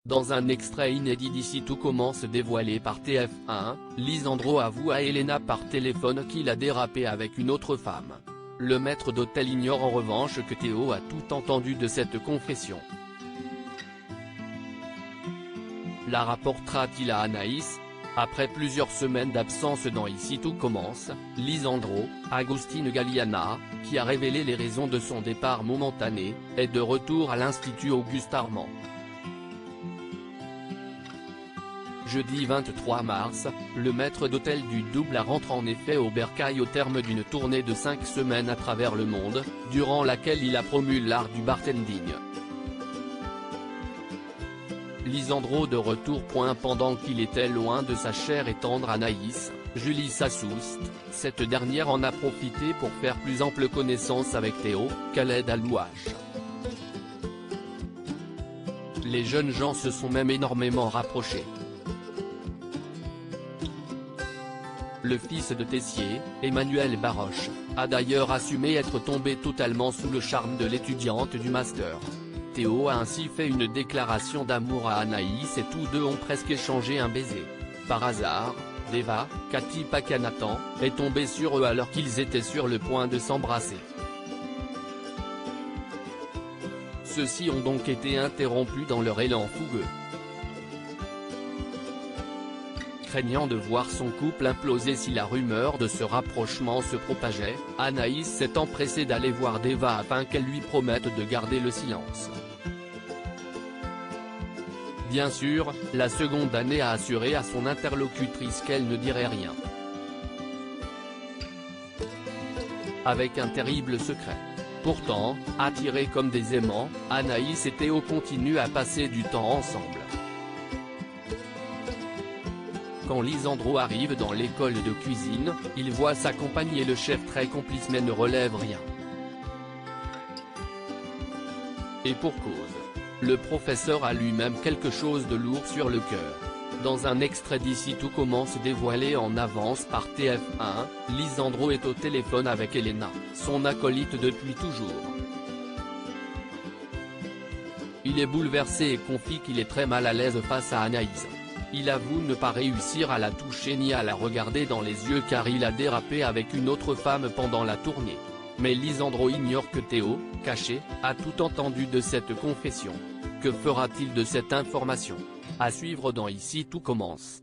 Dans un extrait inédit d'Ici tout commence dévoilé par TF1, Lisandro avoue à Elena par téléphone qu'il a dérapé avec une autre femme. Le maître d'hôtel ignore en revanche que Théo a tout entendu de cette confession. La rapportera-t-il à Anaïs? Après plusieurs semaines d'absence dans Ici tout commence, Lisandro, Agustin Galliana, qui a révélé les raisons de son départ momentané, est de retour à l'Institut Auguste Armand. Jeudi 23 mars, le maître d'hôtel du Double rentre en effet au Bercail au terme d'une tournée de 5 semaines à travers le monde, durant laquelle il a promu l'art du bartending. Lisandro de retour. Pendant qu'il était loin de sa chère et tendre Anaïs, Julie Sassoust, cette dernière en a profité pour faire plus ample connaissance avec Théo, Khaled Alouache. Les jeunes gens se sont même énormément rapprochés. Le fils de Tessier, Emmanuel Baroche, a d'ailleurs assumé être tombé totalement sous le charme de l'étudiante du master. Théo a ainsi fait une déclaration d'amour à Anaïs et tous deux ont presque échangé un baiser. Par hasard, Deva, Cathy Pacanatan, est tombée sur eux alors qu'ils étaient sur le point de s'embrasser. Ceux-ci ont donc été interrompus dans leur élan fougueux. Craignant de voir son couple imploser si la rumeur de ce rapprochement se propageait, Anaïs s'est empressée d'aller voir Deva afin qu'elle lui promette de garder le silence. Bien sûr, la seconde année a assuré à son interlocutrice qu'elle ne dirait rien. Avec un terrible secret. Pourtant, attirés comme des aimants, Anaïs et Théo continuent à passer du temps ensemble. Quand Lisandro arrive dans l'école de cuisine, il voit sa compagne et le chef très complices mais ne relève rien. Et pour cause. Le professeur a lui-même quelque chose de lourd sur le cœur. Dans un extrait d'Ici tout commence dévoilé en avance par TF1, Lisandro est au téléphone avec Elena, son acolyte depuis toujours. Il est bouleversé et confie qu'il est très mal à l'aise face à Anaïs. Il avoue ne pas réussir à la toucher ni à la regarder dans les yeux car il a dérapé avec une autre femme pendant la tournée. Mais Lisandro ignore que Théo, caché, a tout entendu de cette confession. Que fera-t-il de cette information? À suivre dans Ici tout commence.